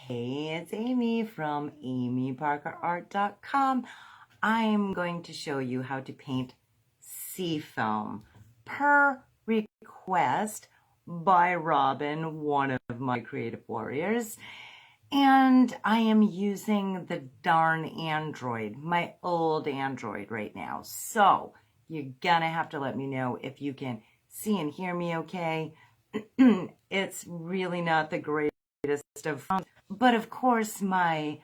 Hey, it's Amy from amyparkerart.com. I'm going to show you how to paint Seafoam per request by Robin, one of my creative warriors. And I am using the darn Android, my old Android right now. So you're gonna have to let me know if you can see and hear me okay. It's really not the greatest of phones, but of course my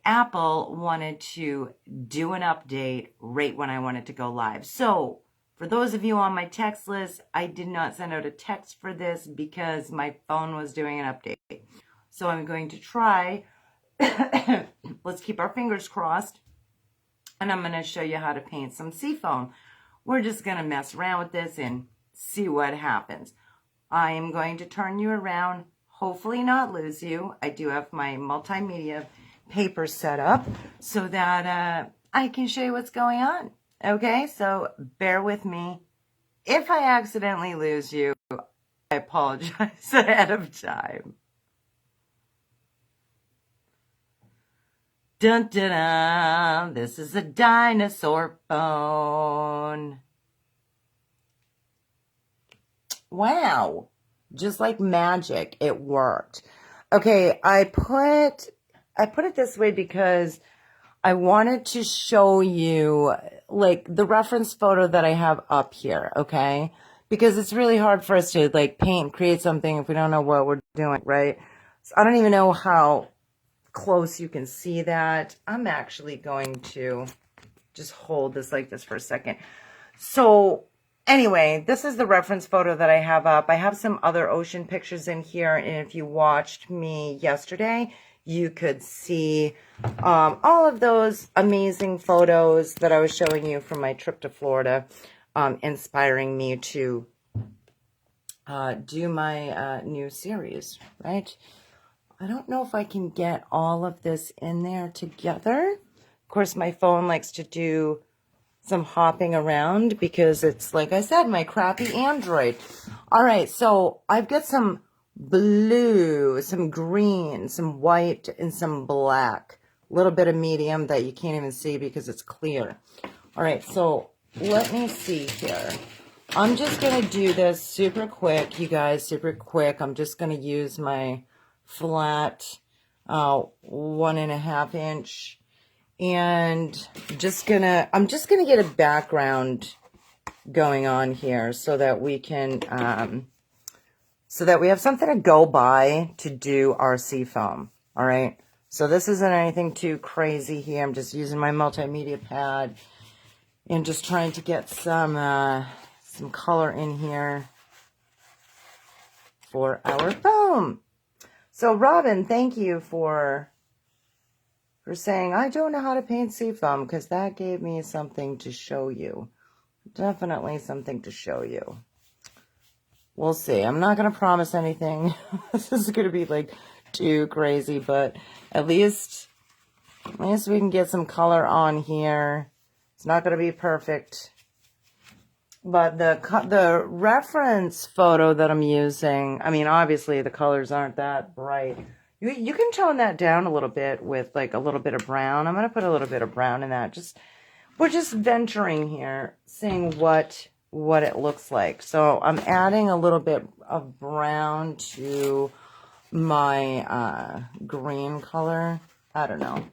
Apple wanted to do an update right when I wanted to go live. So for those of you on my text list, I did not send out a text for this because my phone was doing an update. So I'm going to try, let's keep our fingers crossed, and I'm going to show you how to paint some Seafoam. We're just going to mess around with this and see what happens. I am going to turn you around, hopefully not lose you. I do have my multimedia paper set up so that I can show you what's going on. Okay, so bear with me. If I accidentally lose you, I apologize ahead of time. Dun dun dun, this is a dinosaur phone. Wow, just like magic, it worked. Okay, I put it this way because I wanted to show you like the reference photo that I have up here, okay? Because it's really hard for us to like paint, create something if we don't know what we're doing, right? So I don't even know how close you can see that. I'm actually going to just hold this like this for a second. So anyway, this is the reference photo that I have up. I have some other ocean pictures in here, and if you watched me yesterday, you could see all of those amazing photos that I was showing you from my trip to Florida, inspiring me to do my new series, right? I don't know if I can get all of this in there together. Of course, my phone likes to do some hopping around because it's, like I said, my crappy Android. All right, so I've got some blue, some green, some white, and some black. A little bit of medium that you can't even see because it's clear. All right, so let me see here. I'm just going to do this super quick, you guys, super quick. I'm just going to use my flat 1.5 inch, and I'm just gonna get a background going on here so that we can so that we have something to go by to do our Seafoam. All right, so this isn't anything too crazy here. I'm just using my multimedia pad and just trying to get some color in here for our foam. So Robin, thank you for saying, I don't know how to paint Seafoam, because that gave me something to show you. Definitely something to show you. We'll see. I'm not going to promise anything. This is going to be like too crazy, but at least we can get some color on here. It's not going to be perfect. But the reference photo that I'm using, I mean, obviously the colors aren't that bright. You can tone that down a little bit with like a little bit of brown. I'm going to put a little bit of brown in that. We're just venturing here, seeing what it looks like. So I'm adding a little bit of brown to my green color. I don't know.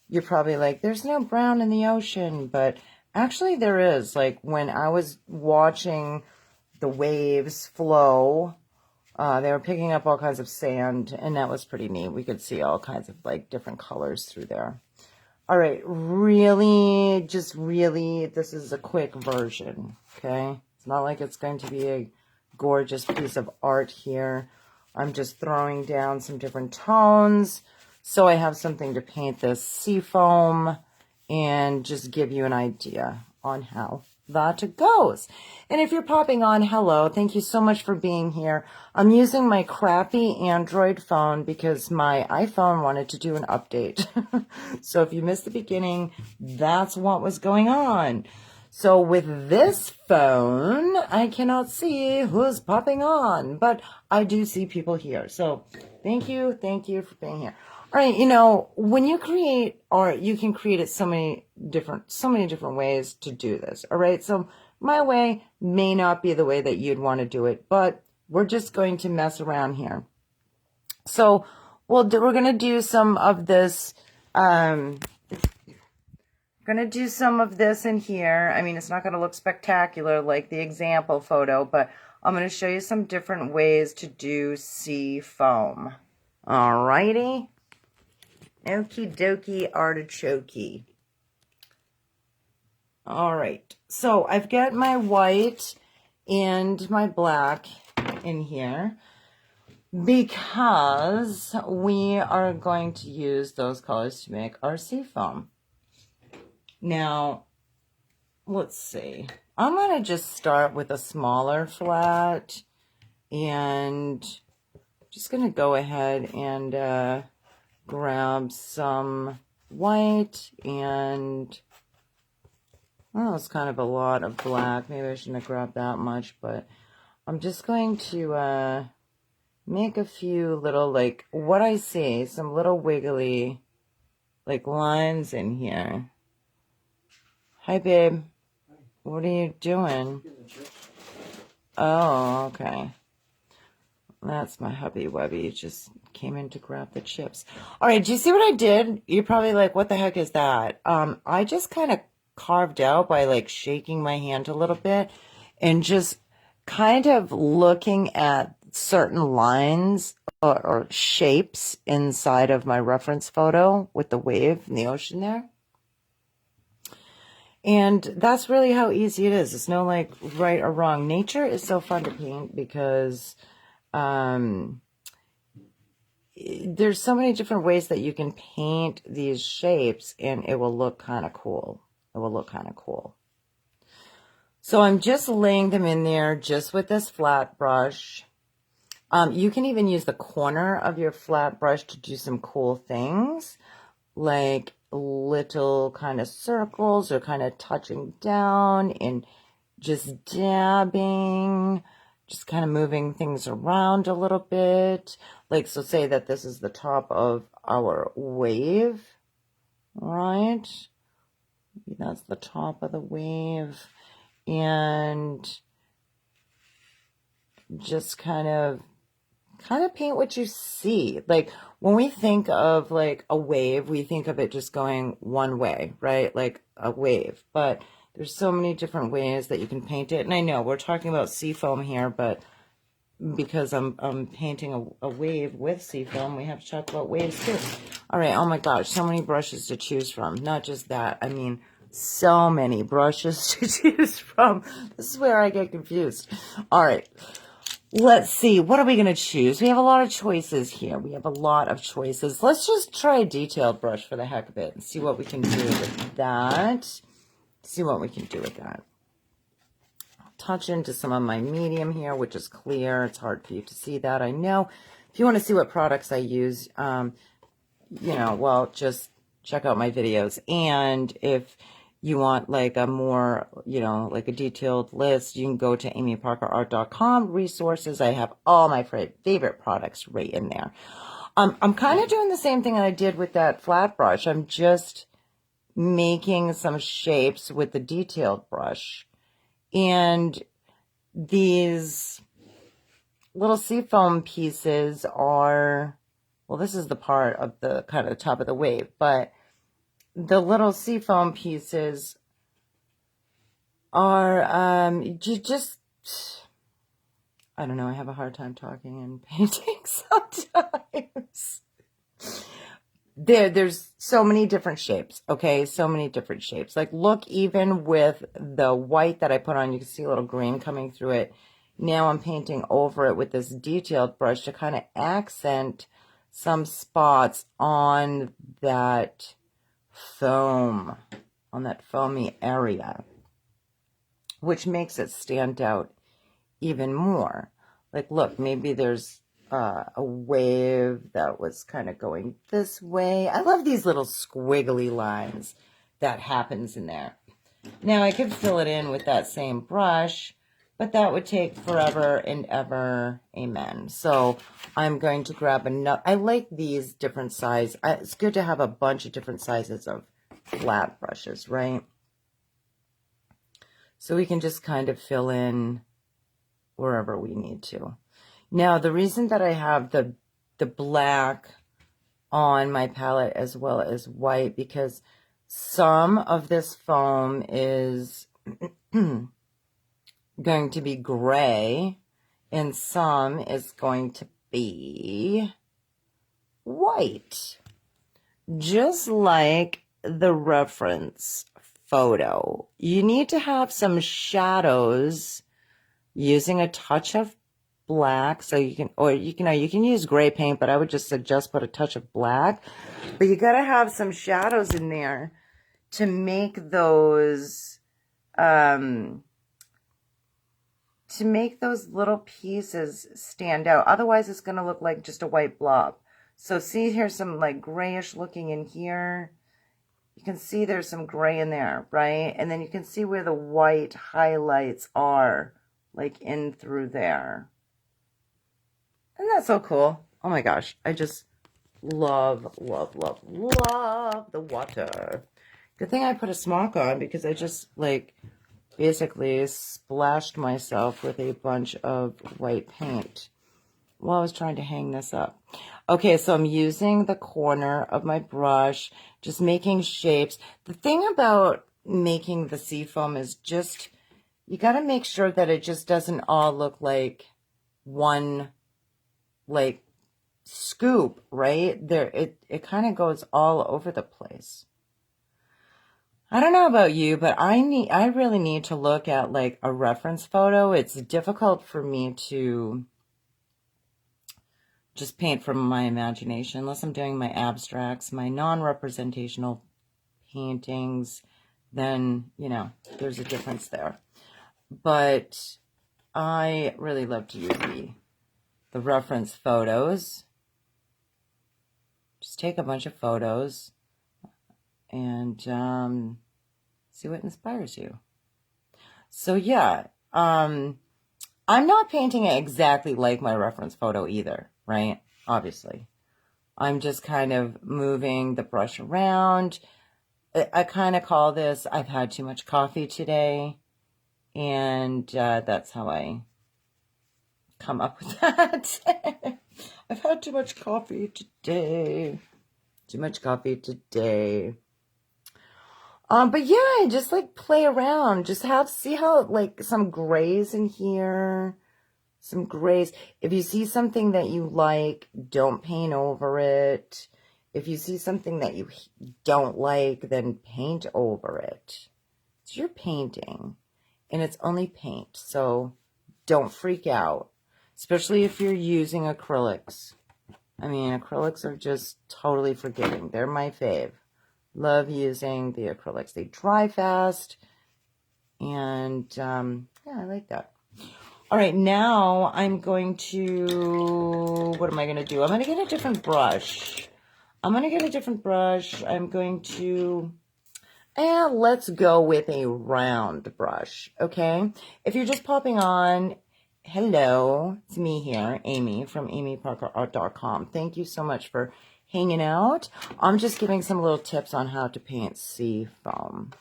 You're probably like, there's no brown in the ocean, but actually there is. Like when I was watching the waves flow, they were picking up all kinds of sand, and that was pretty neat. We could see all kinds of like different colors through there. All right, really, this is a quick version, okay? It's not like it's going to be a gorgeous piece of art here. I'm just throwing down some different tones so I have something to paint this Seafoam and just give you an idea on how that goes. And if you're popping on, hello, thank you so much for being here. I'm using my crappy Android phone because my iPhone wanted to do an update. So if you missed the beginning, that's what was going on. So with this phone, I cannot see who's popping on, but I do see people here. So Thank you for being here. All right, you know, when you create, or you can create it so many different ways to do this. All right, so my way may not be the way that you'd want to do it, but we're just going to mess around here. So we're going to do some of this. Going to do some of this in here. I mean, it's not going to look spectacular like the example photo, but I'm going to show you some different ways to do Seafoam. Alrighty. Okie dokie artichoke. Alright. So I've got my white and my black in here because we are going to use those colors to make our Seafoam. Now, let's see. I'm going to just start with a smaller flat, and just going to go ahead and grab some white and, well, it's kind of a lot of black. Maybe I shouldn't have grabbed that much, but I'm just going to make a few little, like, what I see, some little wiggly, like, lines in here. Hi, babe. What are you doing? Oh, okay. That's my hubby wubby. Just came in to grab the chips. All right, do you see what I did? You're probably like, what the heck is that? I just kind of carved out by like shaking my hand a little bit and just kind of looking at certain lines or shapes inside of my reference photo with the wave in the ocean there. And that's really how easy it is. It's no like right or wrong. Nature is so fun to paint because there's so many different ways that you can paint these shapes and it will look kind of cool. It will look kind of cool. So I'm just laying them in there just with this flat brush. You can even use the corner of your flat brush to do some cool things, like little kind of circles or kind of touching down and just dabbing, just kind of moving things around a little bit. Like, so say that this is the top of our wave, right? That's the top of the wave. And just kind of paint what you see. Like when we think of like a wave, we think of it just going one way, right? Like a wave, but there's so many different ways that you can paint it. And I know we're talking about Seafoam here, but because I'm painting a wave with Seafoam, we have to talk about waves too. All right. Oh my gosh. So many brushes to choose from. Not just that. I mean, so many brushes to choose from. This is where I get confused. All right. Let's see. What are we going to choose? We have a lot of choices here. We have a lot of choices. Let's just try a detailed brush for the heck of it and see what we can do with that. See what we can do with that. I'll touch into some of my medium here, which is clear. It's hard for you to see that, I know. If you want to see what products I use, you know, well, just check out my videos. And if you want like a more, you know, like a detailed list, you can go to amyparkerart.com resources. I have all my favorite products right in there. I'm kind of doing the same thing that I did with that flat brush. I'm just making some shapes with the detailed brush. And these little Seafoam pieces are, well, this is the part of the kind of the top of the wave, but the little Seafoam pieces are just, I don't know, I have a hard time talking and painting sometimes. There's so many different shapes, okay? So many different shapes. Like, look, even with the white that I put on, you can see a little green coming through it. Now I'm painting over it with this detailed brush to kind of accent some spots on that foam, on that foamy area, which makes it stand out even more. Like, look, maybe there's a wave that was kind of going this way. I love these little squiggly lines that happens in there. Now I could fill it in with that same brush, but that would take forever and ever. Amen. So I'm going to grab another. I like these different sizes. It's good to have a bunch of different sizes of flat brushes, right? So we can just kind of fill in wherever we need to. Now, the reason that I have the black on my palette as well as white, because some of this foam is going to be gray and some is going to be white, just like the reference photo. You need to have some shadows using a touch of black, so you can, or you can use gray paint, but I would just suggest put a touch of black. But you got to have some shadows in there to make those little pieces stand out. Otherwise it's going to look like just a white blob. So see, here's some like grayish looking in here. You can see there's some gray in there, right? And then you can see where the white highlights are, like in through there. Isn't that so cool? Oh my gosh, I just love, love, love, love the water. Good thing I put a smock on, because I just like basically splashed myself with a bunch of white paint while I was trying to hang this up. Okay, so I'm using the corner of my brush, just making shapes. The thing about making the seafoam is just, you got to make sure that it just doesn't all look like one like scoop, right? There, it kind of goes all over the place. I don't know about you, but I really need to look at like a reference photo. It's difficult for me to just paint from my imagination unless I'm doing my abstracts, my non-representational paintings. Then, you know, there's a difference there. But I really love to use the reference photos. Just take a bunch of photos and see what inspires you. So yeah, I'm not painting it exactly like my reference photo either, right? Obviously. I'm just kind of moving the brush around. I kind of call this, I've had too much coffee today, and that's how I come up with that. I've had too much coffee today. Too much coffee today. But yeah, just like play around. Just see how like some grays in here. Some grays. If you see something that you like, don't paint over it. If you see something that you don't like, then paint over it. It's your painting, and it's only paint, so don't freak out, especially if you're using acrylics. I mean, acrylics are just totally forgiving. They're my fave. Love using the acrylics. They dry fast, and yeah, I like that. All right, now I'm going to, what am I going to do? I'm going to get a different brush. I'm going to, let's go with a round brush, okay? If you're just popping on, hello, it's me here, Amy from amyparkerart.com. Thank you so much for hanging out. I'm just giving some little tips on how to paint seafoam.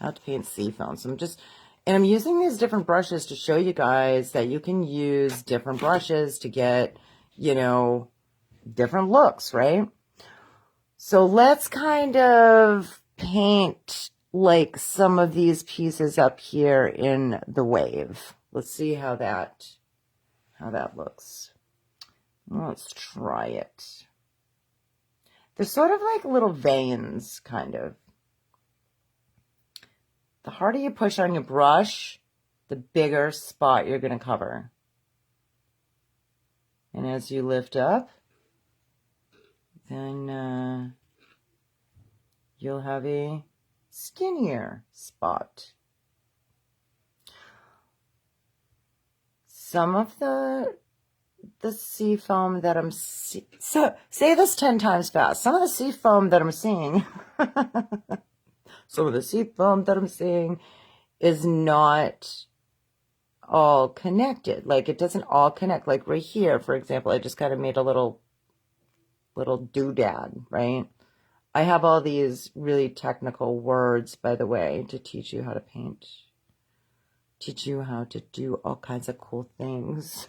So I'm using these different brushes to show you guys that you can use different brushes to get, you know, different looks, right? So let's kind of paint like some of these pieces up here in the wave. Let's see how that looks. Let's try it. They're sort of like little veins, kind of. The harder you push on your brush, the bigger spot you're going to cover. And as you lift up, then you'll have a skinnier spot. Some of the seafoam that I'm so say this 10 times fast. Some of the seafoam that I'm seeing is not all connected. Like it doesn't all connect. Like right here, for example, I just kind of made a little doodad, right? I have all these really technical words, by the way, to teach you how to paint. Teach you how to do all kinds of cool things.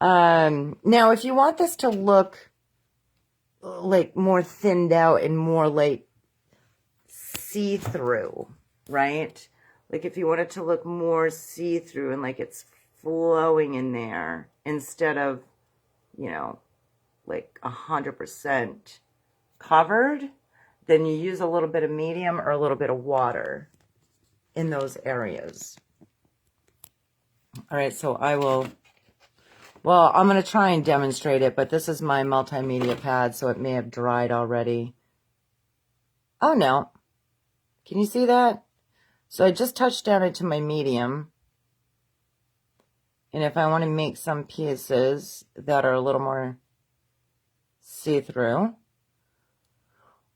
Now, if you want this to look like more thinned out and more like see-through, right? Like if you want it to look more see-through and like it's flowing in there instead of, you know, like 100% covered, then you use a little bit of medium or a little bit of water in those areas. All right, so I'm going to try and demonstrate it, but this is my multimedia pad, so it may have dried already. Oh, no. Can you see that? So I just touched down into my medium. And if I want to make some pieces that are a little more see-through,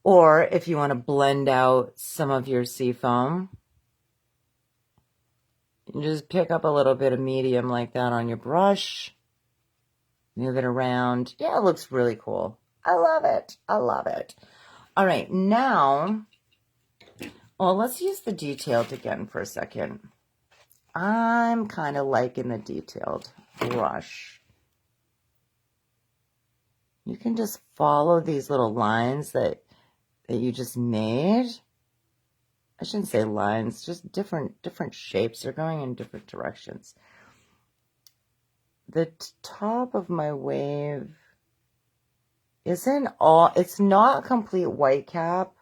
or if you want to blend out some of your seafoam, you just pick up a little bit of medium like that on your brush, move it around. Yeah, it looks really cool. I love it. I love it. All right, now, well, let's use the detailed again for a second. I'm kind of liking the detailed brush. You can just follow these little lines that you just made. I shouldn't say lines, just different shapes. They're going in different directions. The top of my wave isn't all, it's not a complete white cap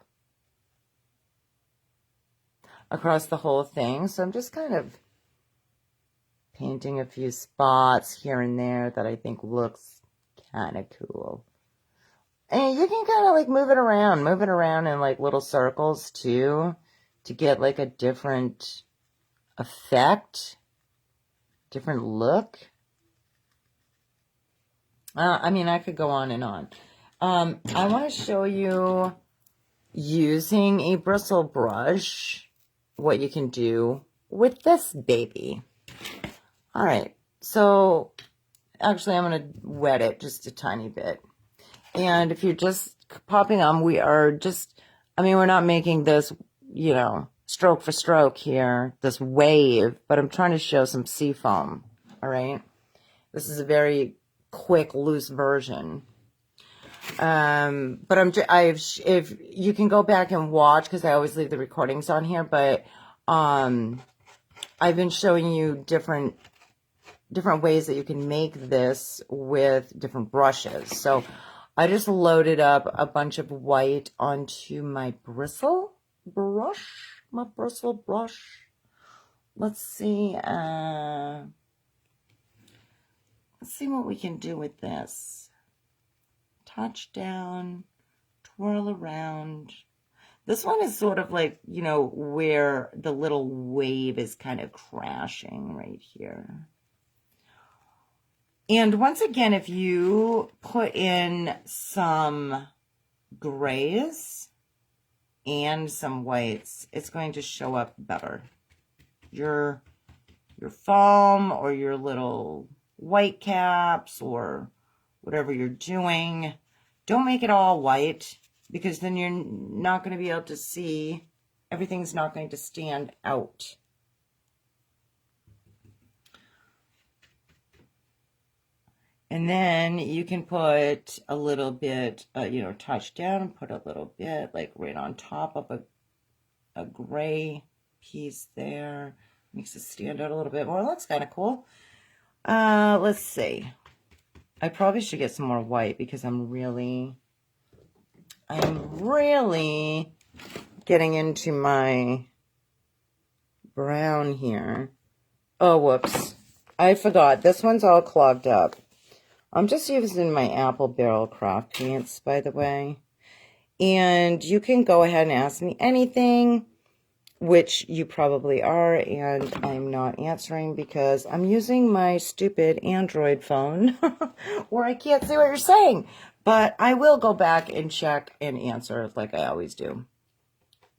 across the whole thing. So I'm just kind of painting a few spots here and there that I think looks kind of cool. And you can kind of like move it around in like little circles too, to get like a different effect, different look. I mean, I could go on and on. I want to show you using a bristle brush, what you can do with this baby. All right, so actually I'm going to wet it just a tiny bit. And if you're just popping on, we're not making this, you know, stroke for stroke here, this wave, but I'm trying to show some seafoam, all right? This is a very quick, loose version. But if you can go back and watch, because I always leave the recordings on here, but I've been showing you different ways that you can make this with different brushes. So I just loaded up a bunch of white onto my bristle brush. Let's see. Let's see what we can do with this. Touch down, twirl around. This one is sort of like, you know, where the little wave is kind of crashing right here. And once again, if you put in some grays and some whites, it's going to show up better. Your foam or your little white caps or whatever you're doing, don't make it all white, because then you're not going to be able to see. Everything's not going to stand out. And then you can put a little bit, you know, touch down and put a little bit like right on top of a gray piece there. Makes it stand out a little bit more. Looks kind of cool. Let's see. I probably should get some more white because I'm really getting into my brown here. Oh, whoops. I forgot. This one's all clogged up. I'm just using my Apple Barrel Craft paints, by the way. And you can go ahead and ask me anything, which you probably are, and I'm not answering because I'm using my stupid Android phone where I can't see what you're saying. But I will go back and check and answer like I always do,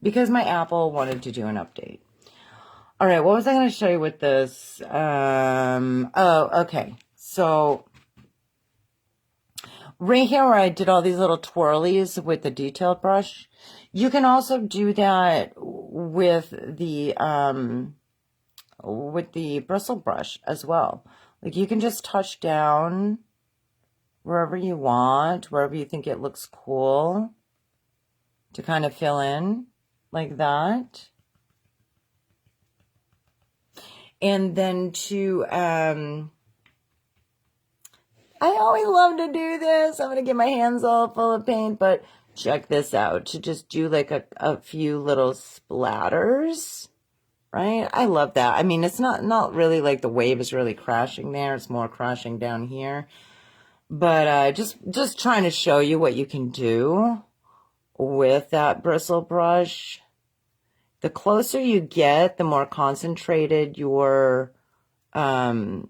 because my Apple wanted to do an update. All right, what was I going to show you with this? Okay. So right here where I did all these little twirlies with the detailed brush, you can also do that with the bristle brush as well. Like you can just touch down wherever you want, wherever you think it looks cool to kind of fill in like that. And then I always love to do this. I'm going to get my hands all full of paint, but check this out. To just do like a few little splatters, right? I love that. I mean, it's not really like the wave is really crashing there. It's more crashing down here. But just trying to show you what you can do with that bristle brush. The closer you get, the more concentrated your little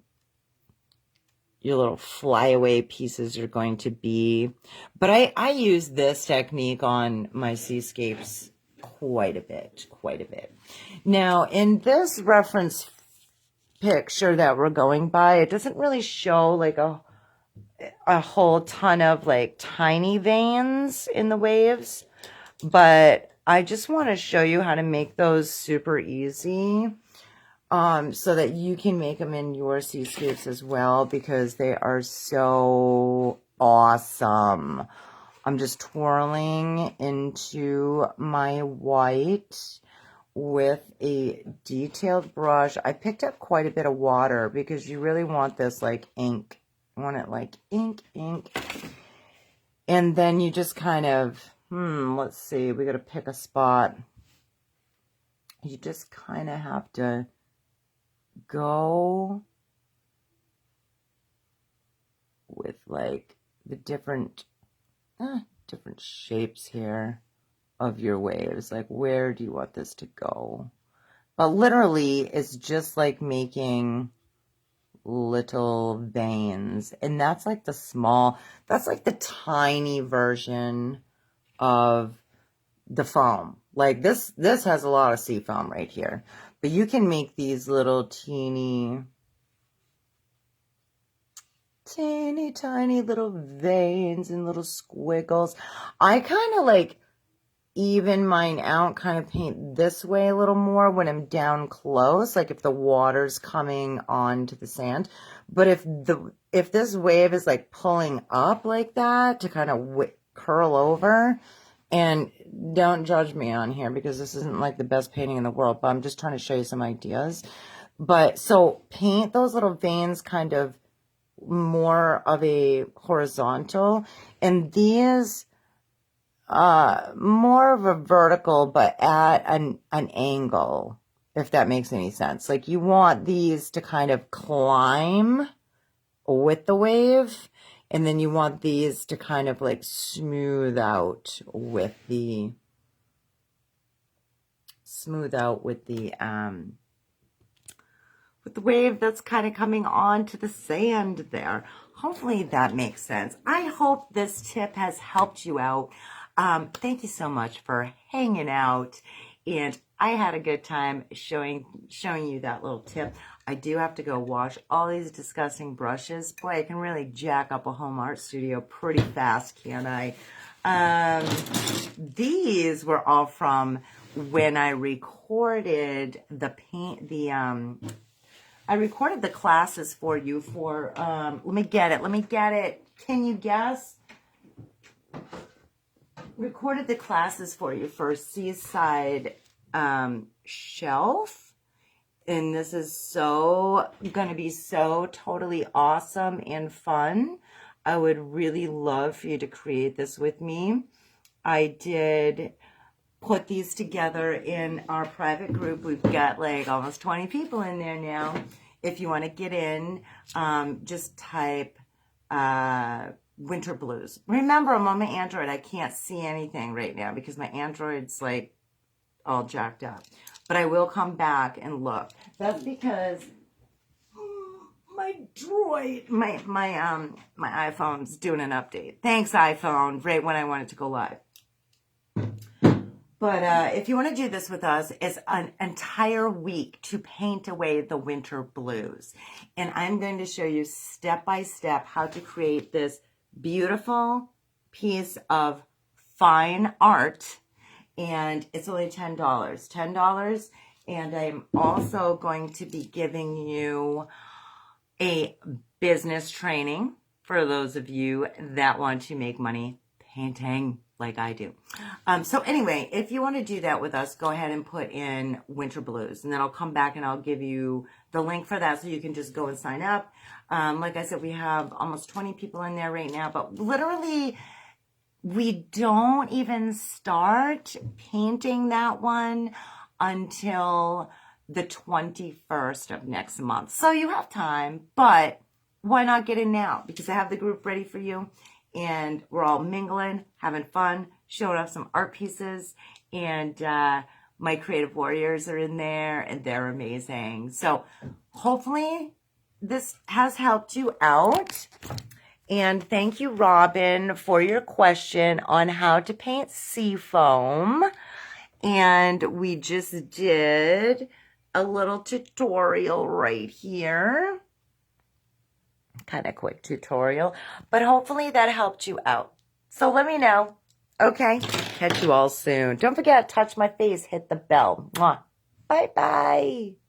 flyaway pieces are going to be. But I use this technique on my seascapes quite a bit. Now, in this reference picture that we're going by, it doesn't really show like a whole ton of like tiny veins in the waves, but I just want to show you how to make those super easy, so that you can make them in your seascapes as well, because they are so awesome. I'm just twirling into my white with a detailed brush. I picked up quite a bit of water because you really want this like ink. You want it like ink. And then you just kind of, let's see, we got to pick a spot. You just kind of have to go with like the different shapes here of your waves. Like, where do you want this to go? But literally, it's just like making little veins. And that's like that's like the tiny version of the foam. Like this has a lot of seafoam right here. But you can make these little teeny tiny little veins and little squiggles. I kind of like even mine out, kind of paint this way a little more when I'm down close, like if the water's coming onto the sand. But if this wave is like pulling up like that to kind of curl over, and don't judge me on here because this isn't like the best painting in the world, but I'm just trying to show you some ideas. But so paint those little veins kind of more of a horizontal, and these more of a vertical, but at an angle, if that makes any sense. Like you want these to kind of climb with the wave, and then you want these to kind of like smooth out with the wave that's kind of coming onto the sand there. Hopefully that makes sense. I hope this tip has helped you out. Thank you so much for hanging out, and I had a good time showing you that little tip. I do have to go wash all these disgusting brushes. Boy, I can really jack up a home art studio pretty fast, can't I? These were all from when I recorded I recorded the classes for you for, let me get it. Can you guess? Recorded the classes for you for Seaside Shelf. And this is going to be so totally awesome and fun. I would really love for you to create this with me. I did put these together in our private group. We've got like almost 20 people in there now. If you want to get in, just type Winter Blues. Remember, I'm on my Android. I can't see anything right now because my Android's like all jacked up. But I will come back and look. That's because my Droid, my iPhone's doing an update. Thanks, iPhone, right when I want it to go live. But if you want to do this with us, it's an entire week to paint away the winter blues. And I'm going to show you step by step how to create this beautiful piece of fine art. And it's only $10. $10. And I'm also going to be giving you a business training for those of you that want to make money painting like I do. So anyway, if you want to do that with us, go ahead and put in Winter Blues, and then I'll come back and I'll give you the link for that so you can just go and sign up. Like I said, we have almost 20 people in there right now, but literally we don't even start painting that one until the 21st of next month. So you have time, but why not get in now? Because I have the group ready for you. And we're all mingling, having fun, showing off some art pieces. And my creative warriors are in there, and they're amazing. So hopefully this has helped you out. And thank you, Robin, for your question on how to paint seafoam. And we just did a little tutorial right here. Kind of quick tutorial, but hopefully that helped you out. So let me know. Okay, catch you all soon. Don't forget, touch my face, hit the bell. Mwah. Bye-bye.